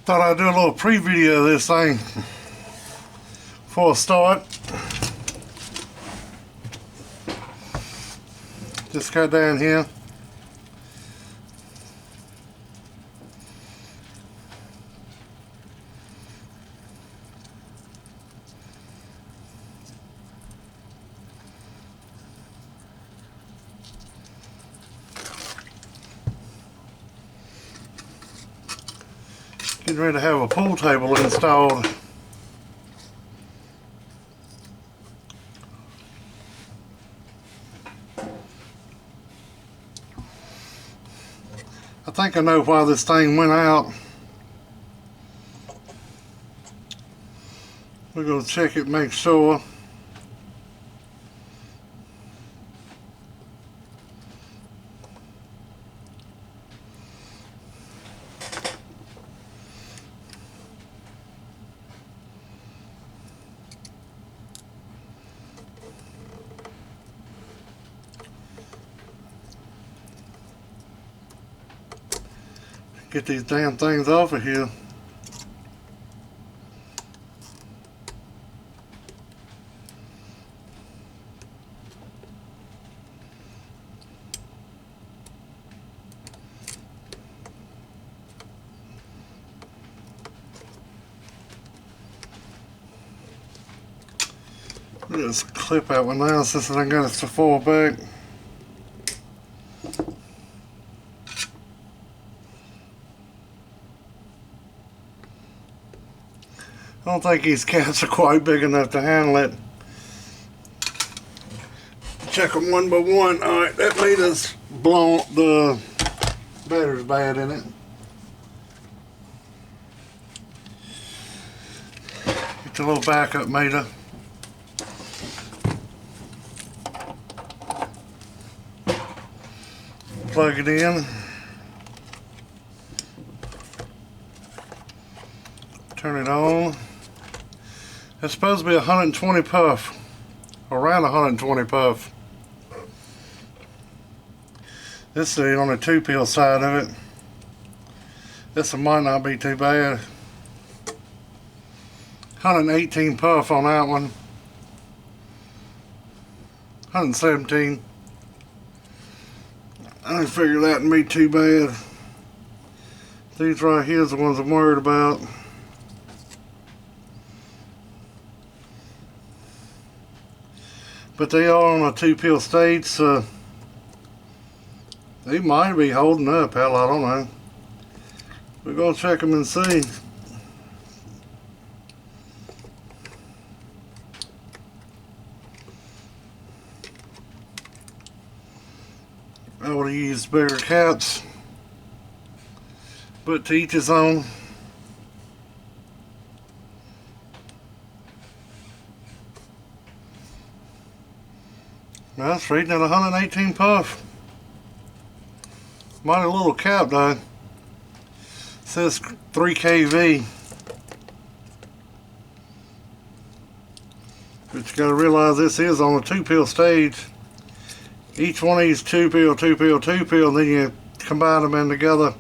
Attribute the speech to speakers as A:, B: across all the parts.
A: Thought I'd do a little pre-video of this thing before I start. Just got down here. Getting ready to have a pool table installed. I think I know why this thing went out. We're going to check it, make sure. Get these damn things off of here. Just clip out one now since I got it so far back. I don't think these cats are quite big enough to handle it. Check them one by one. Alright, that meter's blown, the battery's bad in it. Get the little backup meter. Plug it in. Turn it on. It's supposed to be 120 puff, around 120 puff. This is on the 2-pill side of it. This one might not be too bad. 118 puff on that one. 117. I didn't figure that would be too bad. These right here is the ones I'm worried about. But they are on a 2-pill stage, so they might be holding up. Hell, I don't know. We're going to check them and see. I would have used bigger caps, but to each his own. Well, it's reading at 118 puff. Mighty little cap though. It says 3 kV. But you gotta realize this is on a 2-pill stage. Each one of these 2-pill, 2-pill, 2-pill, and then you combine them in together.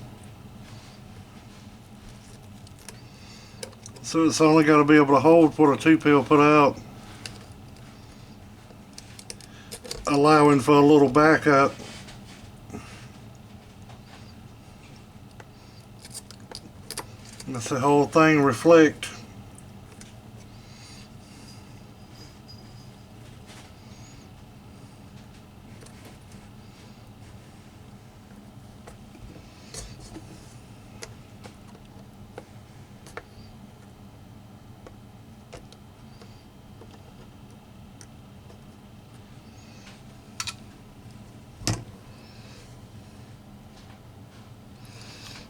A: So it's only got to be able to hold what a 2-pill put out, allowing for a little backup. That's the whole thing reflect.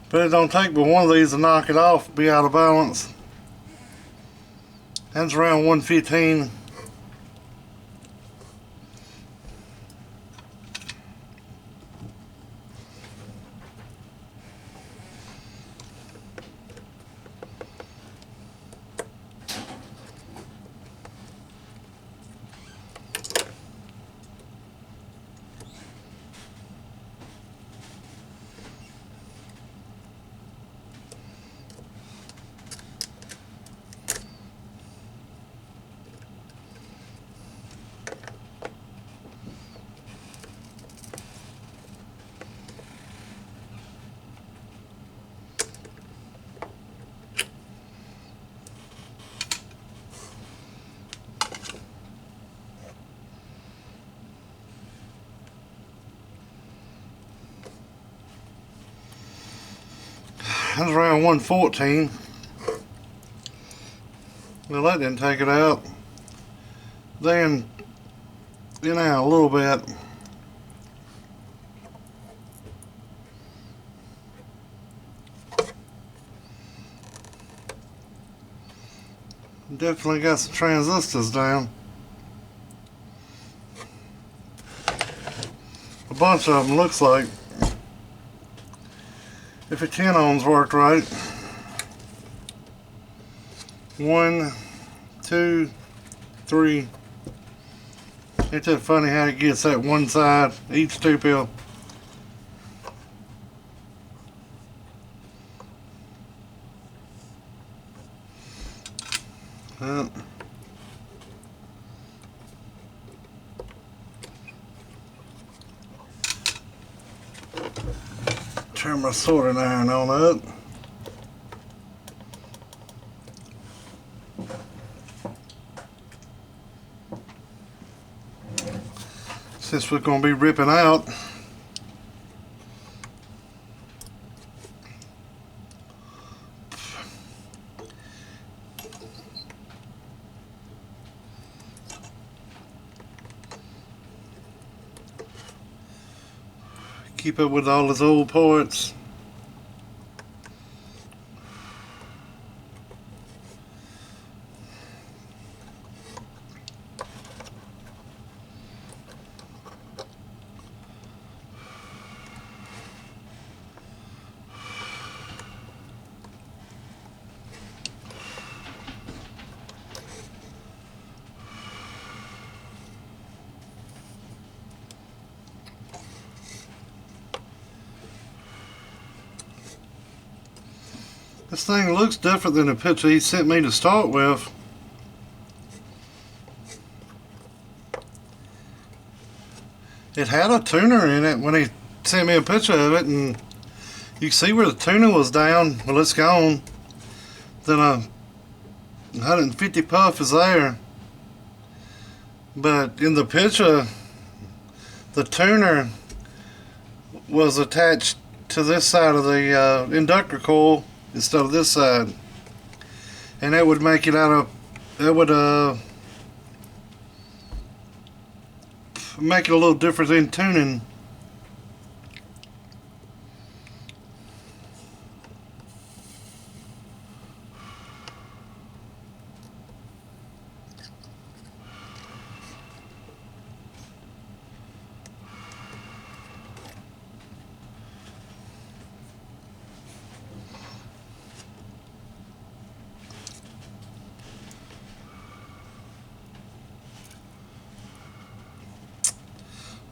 A: But it don't take but one of these to knock it off, be out of balance. That's around 115. That's around 114. Well, that didn't take it out. Then in out a little bit. Definitely got some transistors down. A bunch of them, looks like. If your 10 ohms worked right. 1, 2, 3. Ain't that funny how it gets that one side, each 2 pil. Turn my soldering iron on up. Since we're going to be ripping out, keep up with all his old parts. This thing looks different than the picture he sent me to start with. It had a tuner in it when he sent me a picture of it, and you can see where the tuner was down. Well, it's gone. Then a 150 puff is there. But in the picture, the tuner was attached to this side of the inductor coil instead of this side, and that would make it make it a little different in tuning.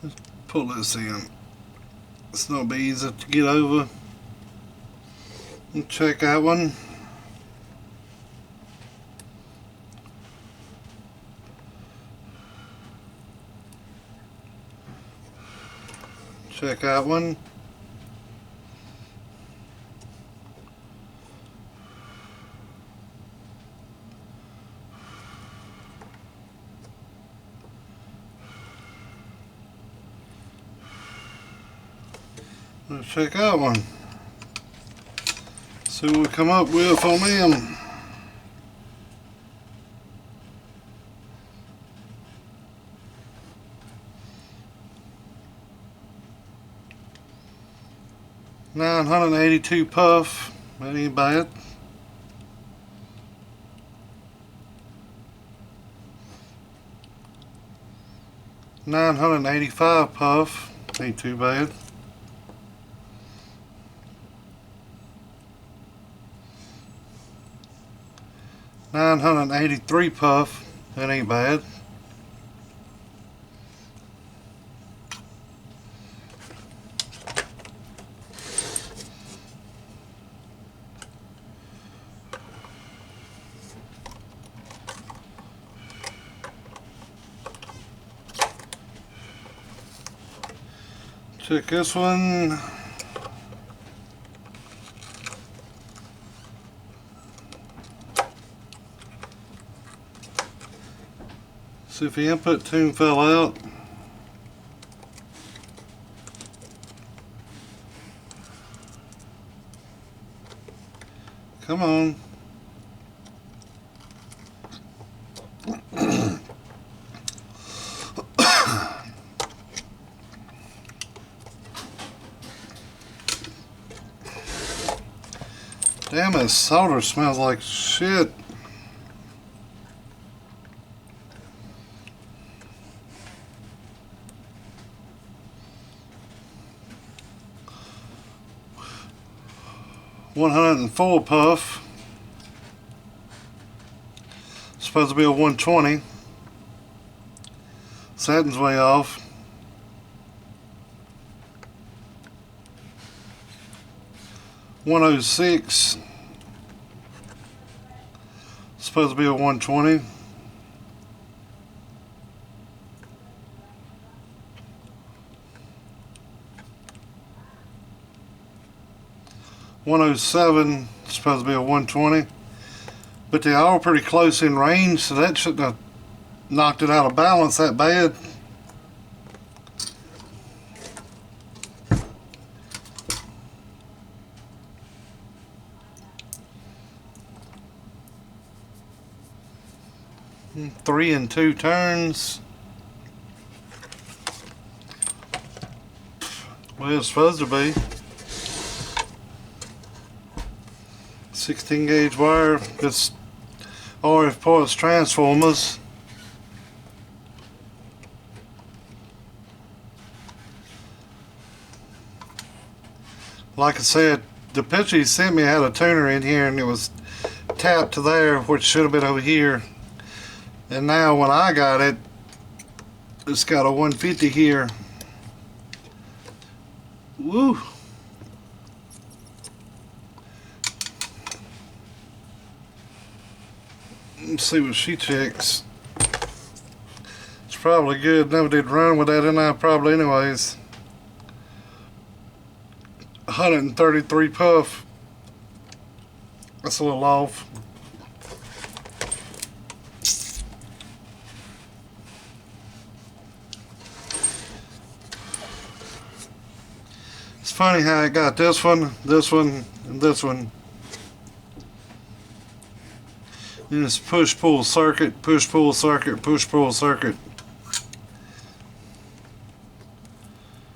A: Let's pull this in. It's not be easy to get over. And check that one. Check that one. Let's check that one. See what we come up with on them. $982 puff. That ain't bad. $985 puff. Ain't too bad. $983 puff. That ain't bad. Check this one. See if the input tune fell out. Come on. Damn, that solder smells like shit. $104 puff. Supposed to be a 120. Setting's way off. $106. Supposed to be a 120. $107, supposed to be a 120. But they're all pretty close in range, so that shouldn't have knocked it out of balance that bad. Three and 2 turns. Well, it's supposed to be. 16 gauge wire. It's RF pulse transformers. Like I said, the picture he sent me had a tuner in here and it was tapped to there, which should have been over here. And now when I got it, it's got a 150 here. Woo! Let's see what she checks. It's probably good. Never did run with that in I probably anyways. 133 puff. That's a little off. It's funny how I got this one, and this one. And it's push pull circuit, push pull circuit, push pull circuit.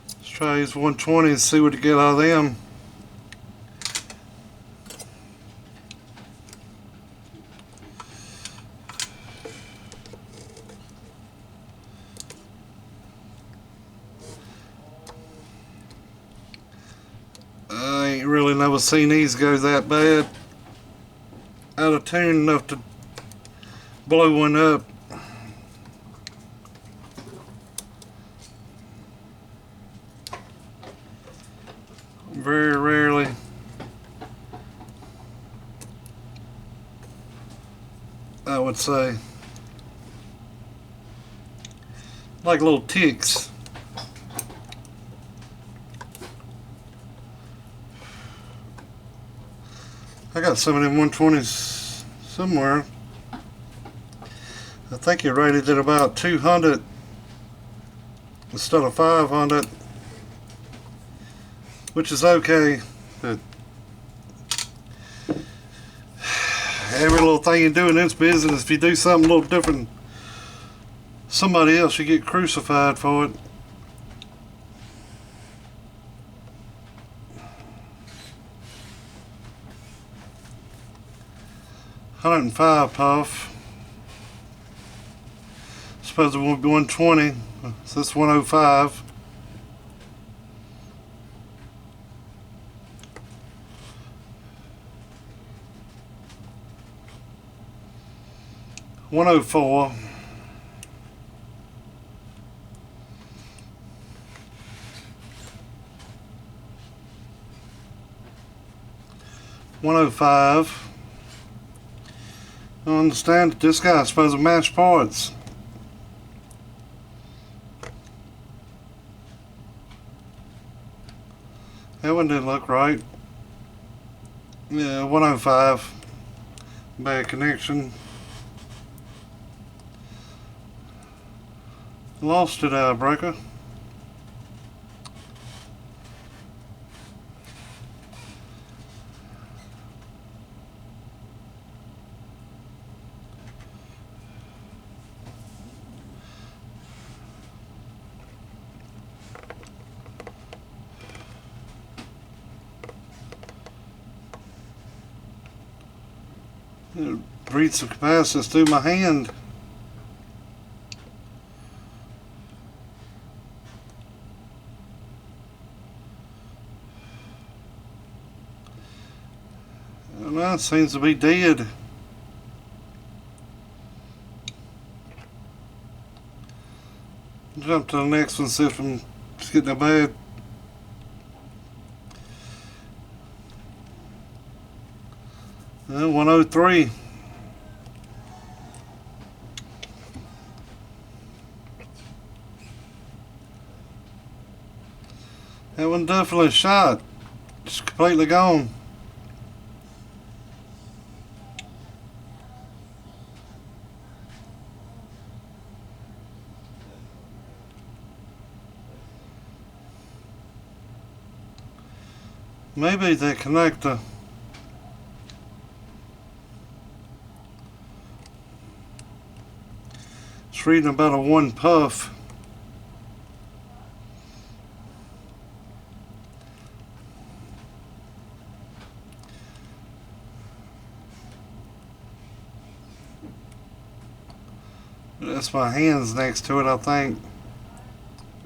A: Let's try these 120 and see what to get out of them. I ain't really never seen these go that bad. Out of tune enough to blow one up. Very rarely. I would say. Like little ticks. I got some of them 120s somewhere. I think you're rated at about 200 instead of 500, which is okay, but every little thing you do in this business, if you do something a little different, somebody else, you get crucified for it. $105 puff. Supposed to be 120. So it's 105. $104. $105. I understand that this guy's supposed to match parts. That one didn't look right. Yeah, 105. Bad connection. Lost it, breaker. It breathes some capacitance through my hand. And that seems to be dead. Jump to the next one, see if I'm just getting a bad. Well, 103. That one definitely shot. Just completely gone. Maybe the connector. It's reading about a 1 puff. That's my hands next to it, I think.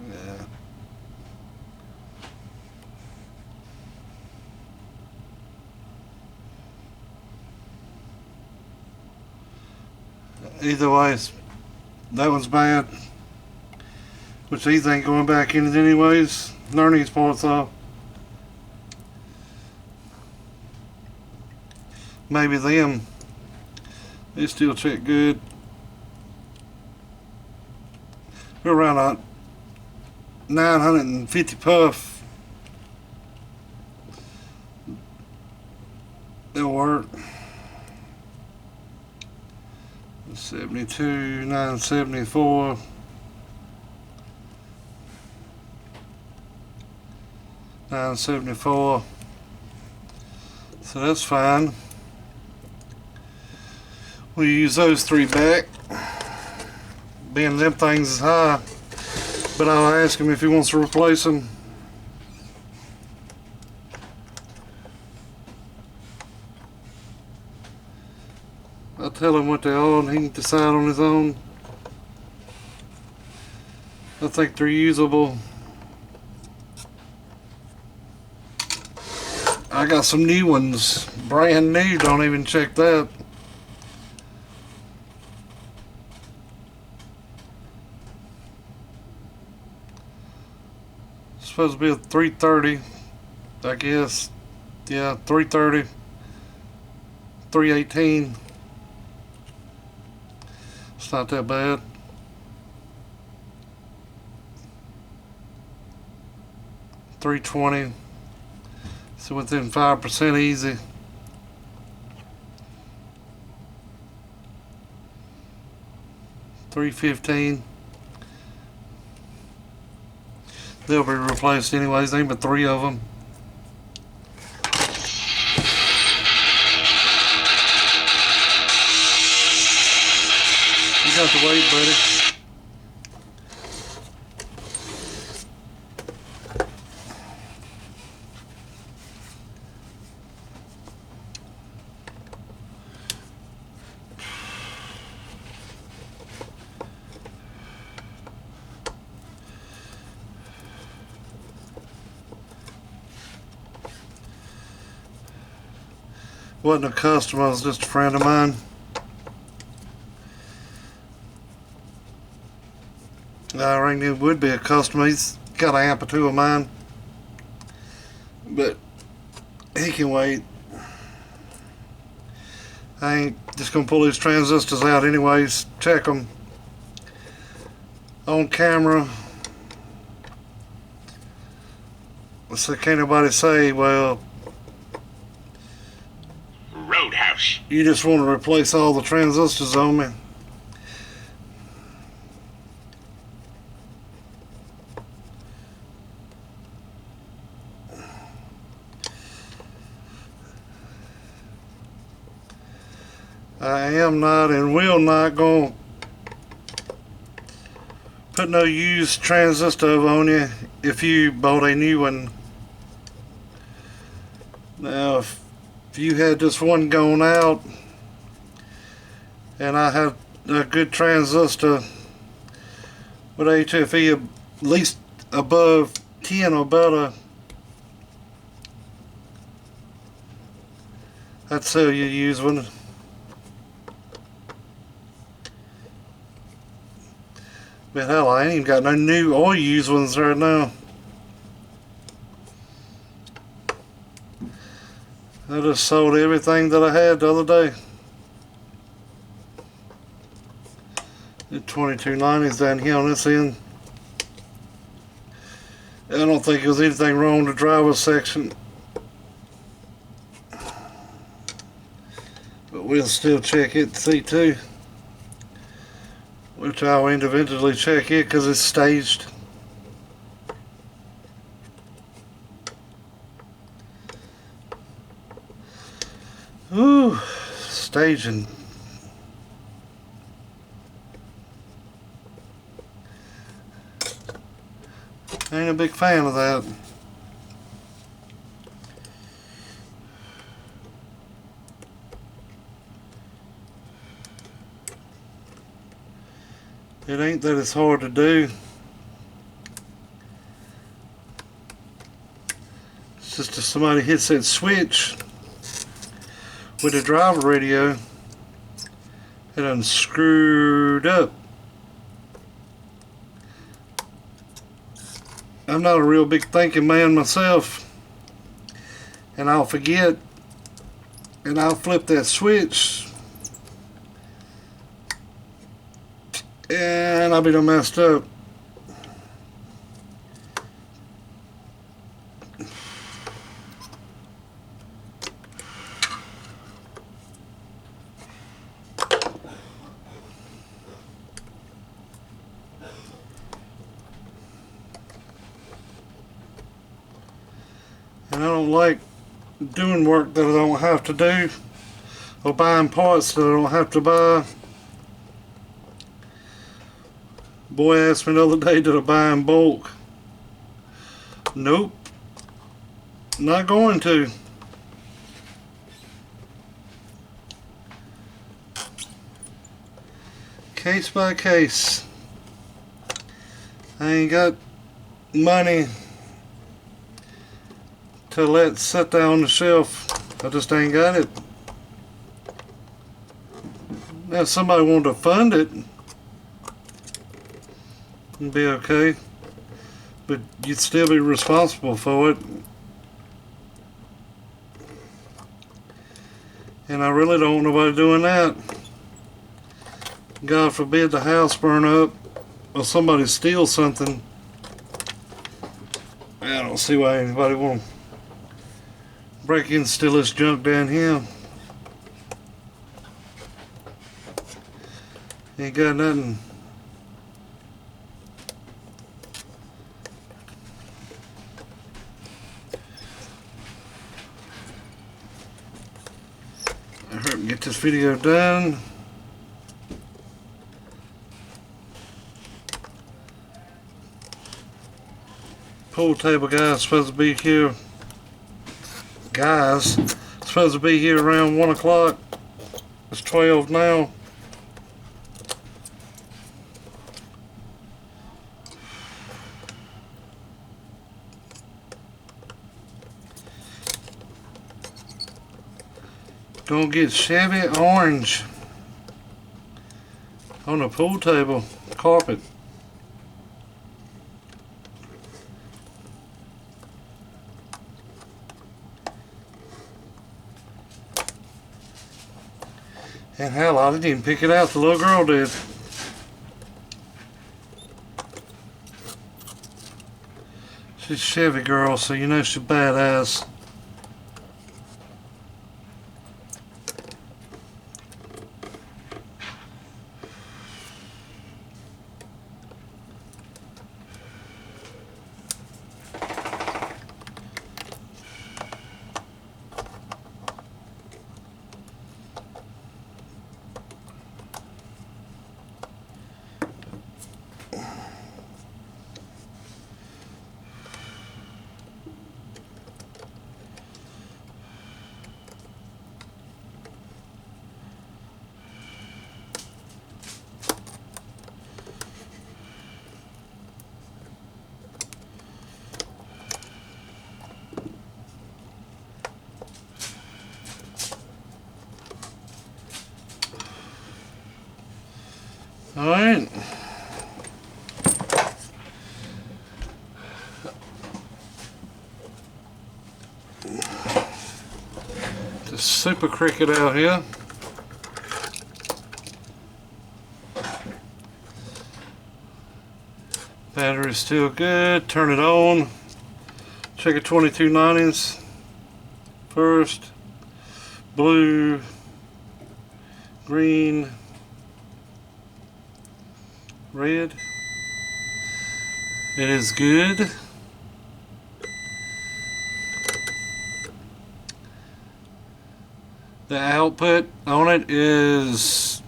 A: Yeah. Either way, that one's bad. Which these ain't going back in it anyways. Learn these parts off. Maybe them. They still check good. We're around a 950 puff. It'll work. 72, 974. 974. So that's fine. We'll use those 3 back. Being them things is high. But I'll ask him if he wants to replace them. I'll tell him what they are and he can decide on his own. I think they're usable. I got some new ones, brand new, don't even check that. It's supposed to be a 330, I guess. Yeah, 330, 318. It's not that bad. $320. So within 5% easy. $315. They'll be replaced anyways. Ain't but 3 of them. You got to wait, buddy. Wasn't a customer, it was just a friend of mine. I reckon it would be a customer. He's got an amp or 2 of mine. But he can wait. I ain't just gonna pull these transistors out anyways. Check them on camera. So can't nobody say, well,
B: Roadhouse.
A: you just want to replace all the transistors on me. I am not and will not going to put no used transistor on you if you bought a new one. Now, if you had this one going out and I had a good transistor with HFE at least above 10 or better. That's how you use one. But hell, I ain't even got no new oil used ones right now. I just sold everything that I had the other day. The 2290s down here on this end. I don't think there's anything wrong with the driver's section. But we'll still check it to see too. Which I'll individually check it because it's staged. Ooh, staging. Ain't a big fan of that. It ain't that it's hard to do. It's just if somebody hits that switch with the driver radio, it done screwed up. I'm not a real big thinking man myself, and I'll forget, and I'll flip that switch, and I'll be done messed up. And I don't like doing work that I don't have to do, or buying parts that I don't have to buy. Boy asked me the other day, did I buy in bulk? Nope, not going to. Case by case. I ain't got money to let sit there on the shelf. I just ain't got it. Now if somebody wanted to fund it, it'd be okay, but you'd still be responsible for it. And I really don't want nobody doing that. God forbid the house burn up or somebody steals something. I don't see why anybody won't break in and steal this junk down here. Ain't got nothing. I hurry up and get this video done. Pool table guy's supposed to be here. Guys, supposed to be here around 1 o'clock. It's 12 now. Gonna get Chevy orange on the pool table carpet. And hell, I didn't even pick it out, the little girl did. She's a Chevy girl, so you know she's badass. Alright. The Super Cricket out here. Battery's still good. Turn it on. Check it 2290s first. Blue, green, red. It is good. The output on it is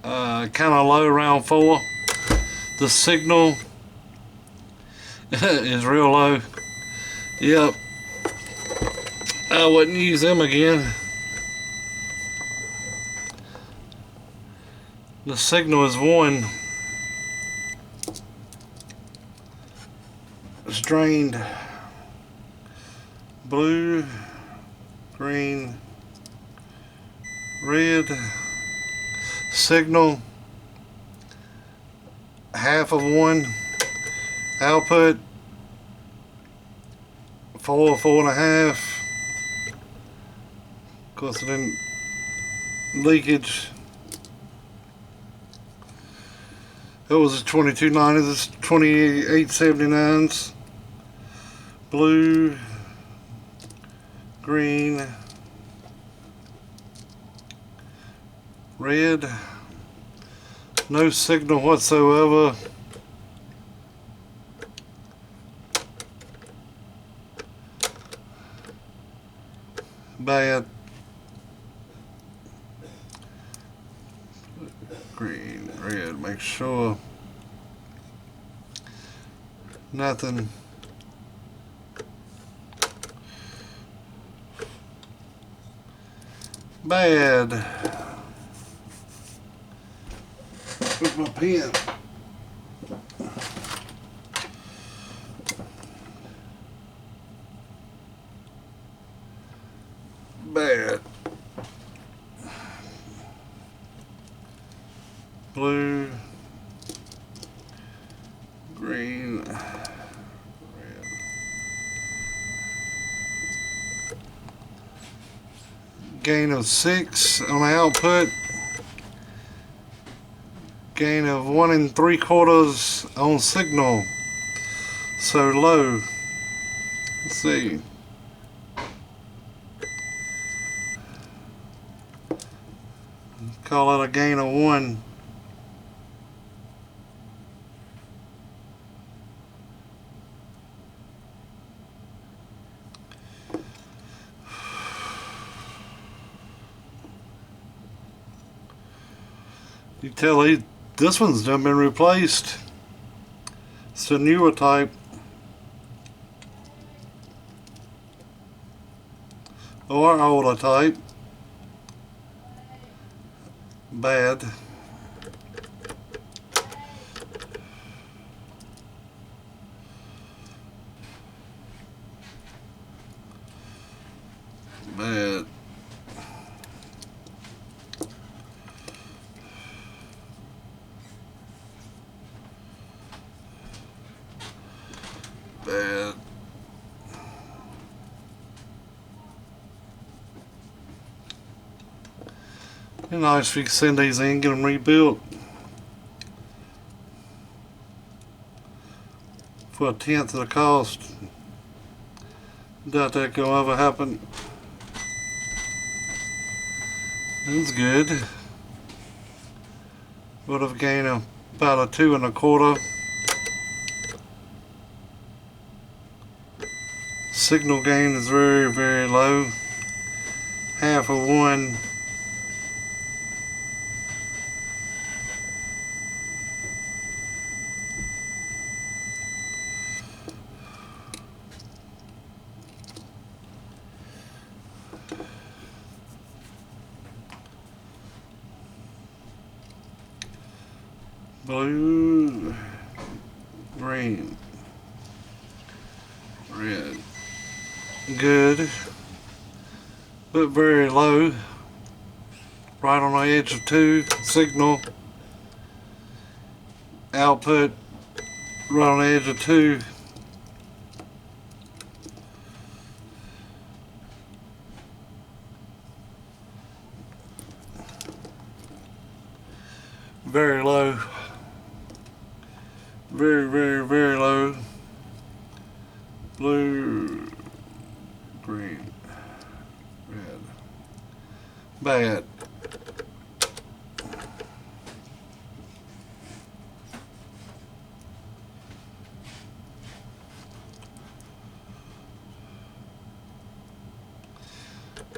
A: kind of low, around 4. The signal is real low. Yep, I wouldn't use them again. The signal is 1. It's drained. Blue, green, red. Signal half of 1. Output 4, 4.5. Of course, it didn't leakage. It was a 2290. This 2879s. Blue, green, red. No signal whatsoever. Bad. Green, red, make sure nothing. Bad. Where's my pen? Bad. Blue, green, red. Gain of 6 on the output. Gain of 1 3/4 on signal. So low. Let's see. Call it a gain of 1. You tell this one's done been replaced. It's a newer type. Or older type. Bad. Bad. Bad. It'd be nice if you could send these in and get them rebuilt for 1/10 of the cost. Doubt that will ever happen. That's good. Would have gained about a 2 1/4. Signal gain is very, very low. Half of 1. Blue, green, red. Good, but very low. Right on the edge of 2. Signal output right on the edge of 2. Very low. Very, very, very low. Blue, green, red. Bad.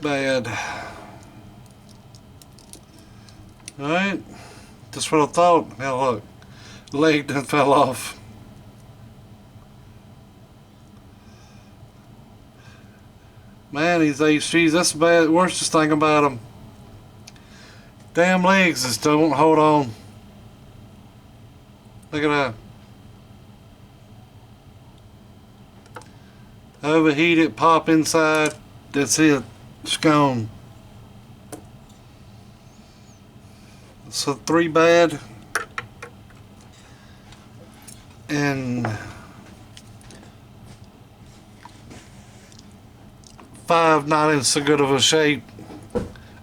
A: Bad. Alright. That's what I thought. Now look. Leg done fell off. Man, these HGs, that's the bad, worstest thing about them. Damn legs just don't hold on. Look at that. Overheat it, pop inside. That's it. It's gone. So 3 bad. And 5 not in so good of a shape.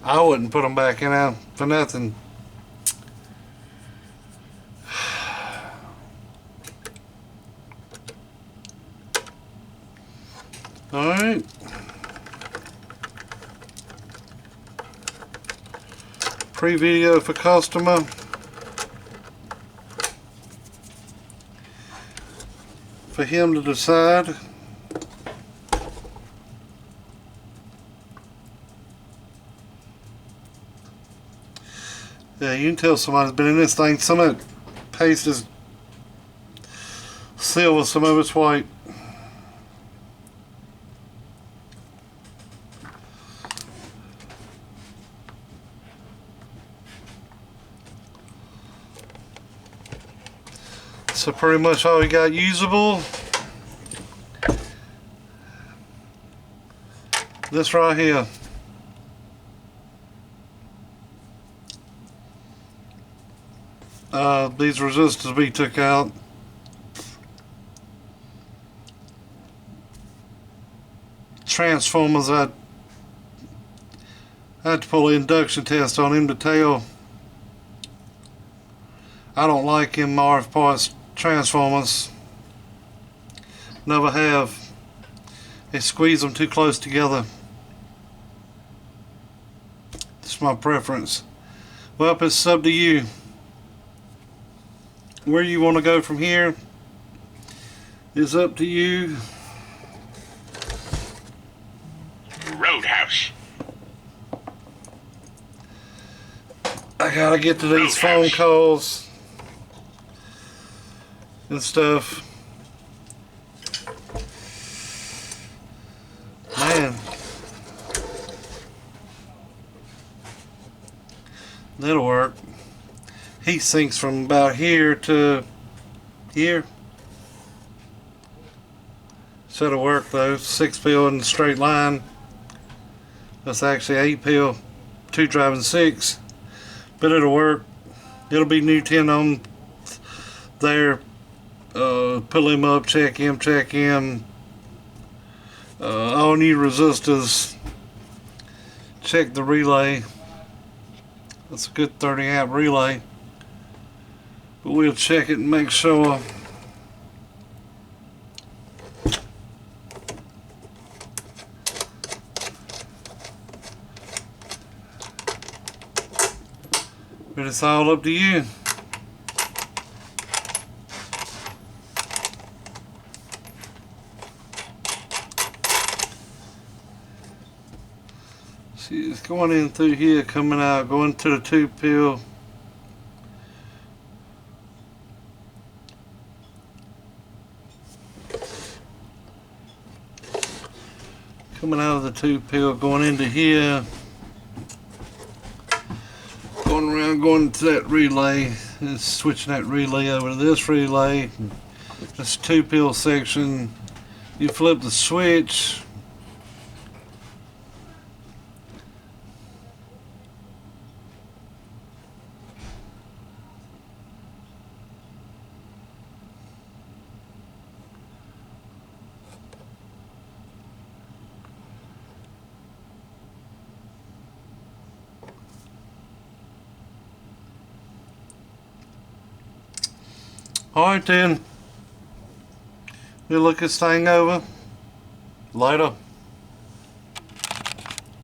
A: I wouldn't put them back in out for nothing. Alright. Pre-video for customer. For him to decide. Yeah, you can tell somebody's been in this thing. Some of that paste is silver, some of it's white. So pretty much all we got usable. This right here. These resistors we took out. Transformers, I had to pull an induction test on him to tell. I don't like MRF parts transformers. Never have. They squeeze them too close together. It's my preference. Well, it's up to you. Where you want to go from here is up to you.
B: Roadhouse.
A: I gotta get to these phone calls and stuff. Man, that'll work. Heat sinks from about here to here. So it'll work though. 6 peel in a straight line. That's actually 8 peel, 2 driving 6. But it'll work. It'll be new 10 on there. Pull him up, check him, check him. All new resistors. Check the relay. That's a good 30 amp relay. But we'll check it and make sure. But it's all up to you. See, it's going in through here, coming out, going to the 2 peel. Coming out of the 2 peel, going into here. Going around, going to that relay, and switching that relay over to this relay. This 2 peel section. You flip the switch. Alright then. We'll look this thing over later.